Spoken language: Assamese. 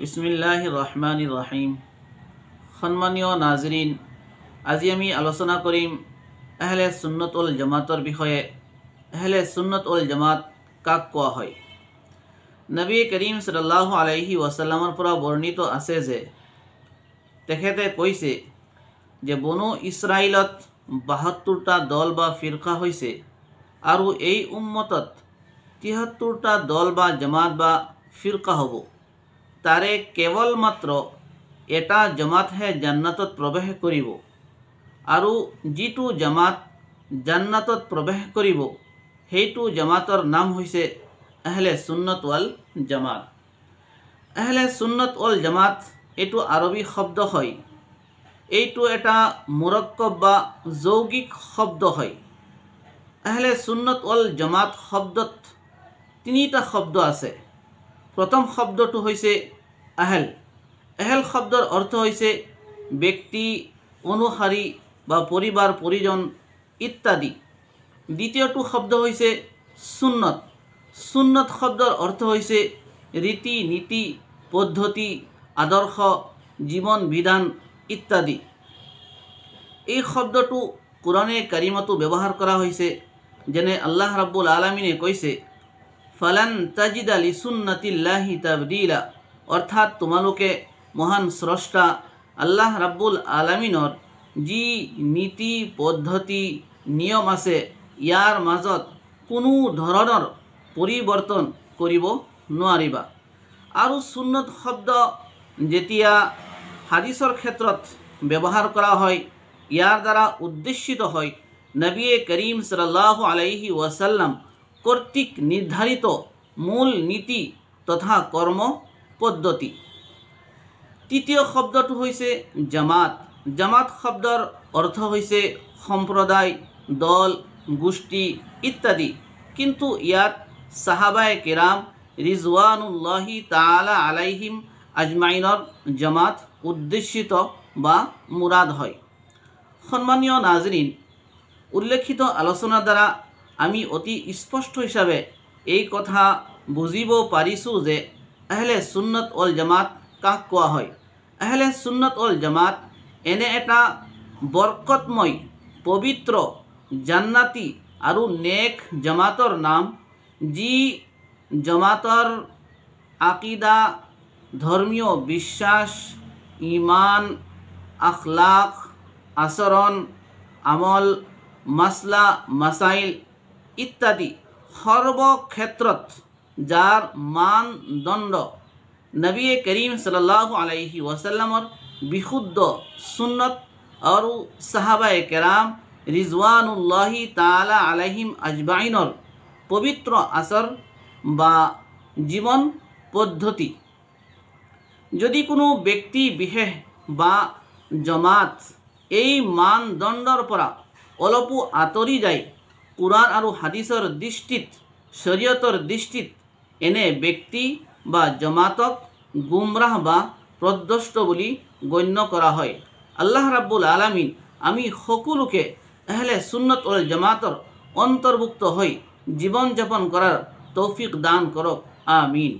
বিসমিল্লাহিৰ ৰহমানিৰ ৰহিম। সম্মানীয় নাজৰিন, আজি আমি আলোচনা কৰিম আহলে সুন্নত ওয়াল জামাতৰ বিষয়ে। আহলে সুন্নত ওয়াল জামাত কাক কোৱা হয়? নবী কৰিম সাল্লাল্লাহু আলাইহি ওয়াসাল্লামৰ পৰা বৰ্ণিত আছে যে তেখেতে কৈছে যে বনু ইছৰাইলত ৭২টা দল বা ফিৰকা হৈছে আৰু এই উম্মতত ৭৩টা দল বা জামাত বা ফিৰকা হ'ব। তাৰে কেৱল মাত্ৰ এটা জামাতহে জান্নাতত প্ৰৱেশ কৰিব আৰু যিটো জামাত জান্নাতত প্ৰৱেশ কৰিব সেইটো জামাতৰ নাম হৈছে আহলে সুন্নত ওয়াল জামাত। আহলে সুন্নত ওয়াল জামাত এইটো আৰবী শব্দ হয়। এইটো এটা মুৰক্কব বা যৌগিক শব্দ হয়। আহলে সুন্নত ওয়াল জামাত শব্দত তিনিটা শব্দ আছে। প্ৰথম শব্দটো হৈছে আহল। আহল শব্দৰ অৰ্থ হৈছে ব্যক্তি, অনুসাৰী বা পৰিবাৰ পৰিজন ইত্যাদি। দ্বিতীয়টো শব্দ হৈছে সুন্নত। সুন্নত শব্দৰ অৰ্থ হৈছে ৰীতি নীতি, পদ্ধতি, আদৰ্শ, জীৱন বিধান ইত্যাদি। এই শব্দটো কোৰাণে কাৰিমতো ব্যৱহাৰ কৰা হৈছে। যেনে আল্লাহ ৰাব্বুল আলামিনে কৈছে, ফালান তাজিদা লিসুন্নাতিল্লাহি তাবদীলা, অৰ্থাৎ তোমালোকে মহান স্ৰষ্টা আল্লাহ ৰাব্বুল আলামিনৰ যি নীতি পদ্ধতি নিয়ম আছে ইয়াৰ মাজত কোনো ধৰণৰ পৰিৱৰ্তন কৰিব নোৱাৰিবা। আৰু সুন্নত শব্দ যেতিয়া হাদিছৰ ক্ষেত্ৰত ব্যৱহাৰ কৰা হয় ইয়াৰ দ্বাৰা উদ্দেশিত হয় নবী করিম সাল্লাল্লাহু আলাইহি ওয়াসাল্লাম কর্তৃক নির্ধারিত মূল নীতি তথা কর্ম পদ্ধতি। তৃতীয় শব্দটো হৈছে জামাত। জামাত শব্দৰ অৰ্থ হৈছে সম্প্ৰদায়, দল, গোষ্ঠী ইত্যাদি। কিন্তু ইয়াত সাহাবায়ে কেৰাম ৰিজৱানুল্লাহি তাআলা আলাইহিম আজমাইনৰ জামাত উদ্দেশিত বা মুৰাদ হয়। সম্মানীয় নাজৰিন, উল্লেখিত আলোচনাৰ দ্বাৰা আমি অতি স্পষ্ট হিসাবে এই কথা বুজিব পাৰিছোঁ যে আহলে সুন্নত ওয়াল জামাত কাক কোৱা হয়। আহলে সুন্নত ওয়াল জামাত এনে এটা বৰকতময়, পবিত্ৰ, জান্নাতি আৰু নেক জামাতৰ নাম যি জামাতৰ আকিদা, ধৰ্মীয় বিশ্বাস, ইমান, আখলাক, আচৰণ, আমল, মাসলা মাসাইল ইত্যাদি সৰ্বক্ষেত্ৰত যাৰ মানদণ্ড নবী কৰিম সাল্লাল্লাহু আলাইহি ওয়াসাল্লামৰ বিশুদ্ধ সুন্নত আৰু সাহাবায়ে কেৰাম ৰিজওয়ানুল্লাহি তাআলা আলাইহিম আজমাইনৰ পবিত্ৰ আচৰ বা জীবন পদ্ধতি। যদি কোনো ব্যক্তি বিশেষ বা জমাত এই মানদণ্ডৰ পৰা অলপো আঁতৰি যায়, কুৰাণ আৰু হাদিছৰ দৃষ্টিত, শৰীয়তৰ দৃষ্টিত এনে ব্যক্তি বা জমাতক গুমৰাহ বা পথভ্ৰষ্ট বুলি গণ্য কৰা হয়। আল্লাহ ৰাব্বুল আলামিন আমি সকলোকে আহলে সুন্নত ওয়াল জামাতৰ অন্তৰ্ভুক্ত হৈ জীৱন যাপন কৰাৰ তৌফিক দান কৰক। আমিন।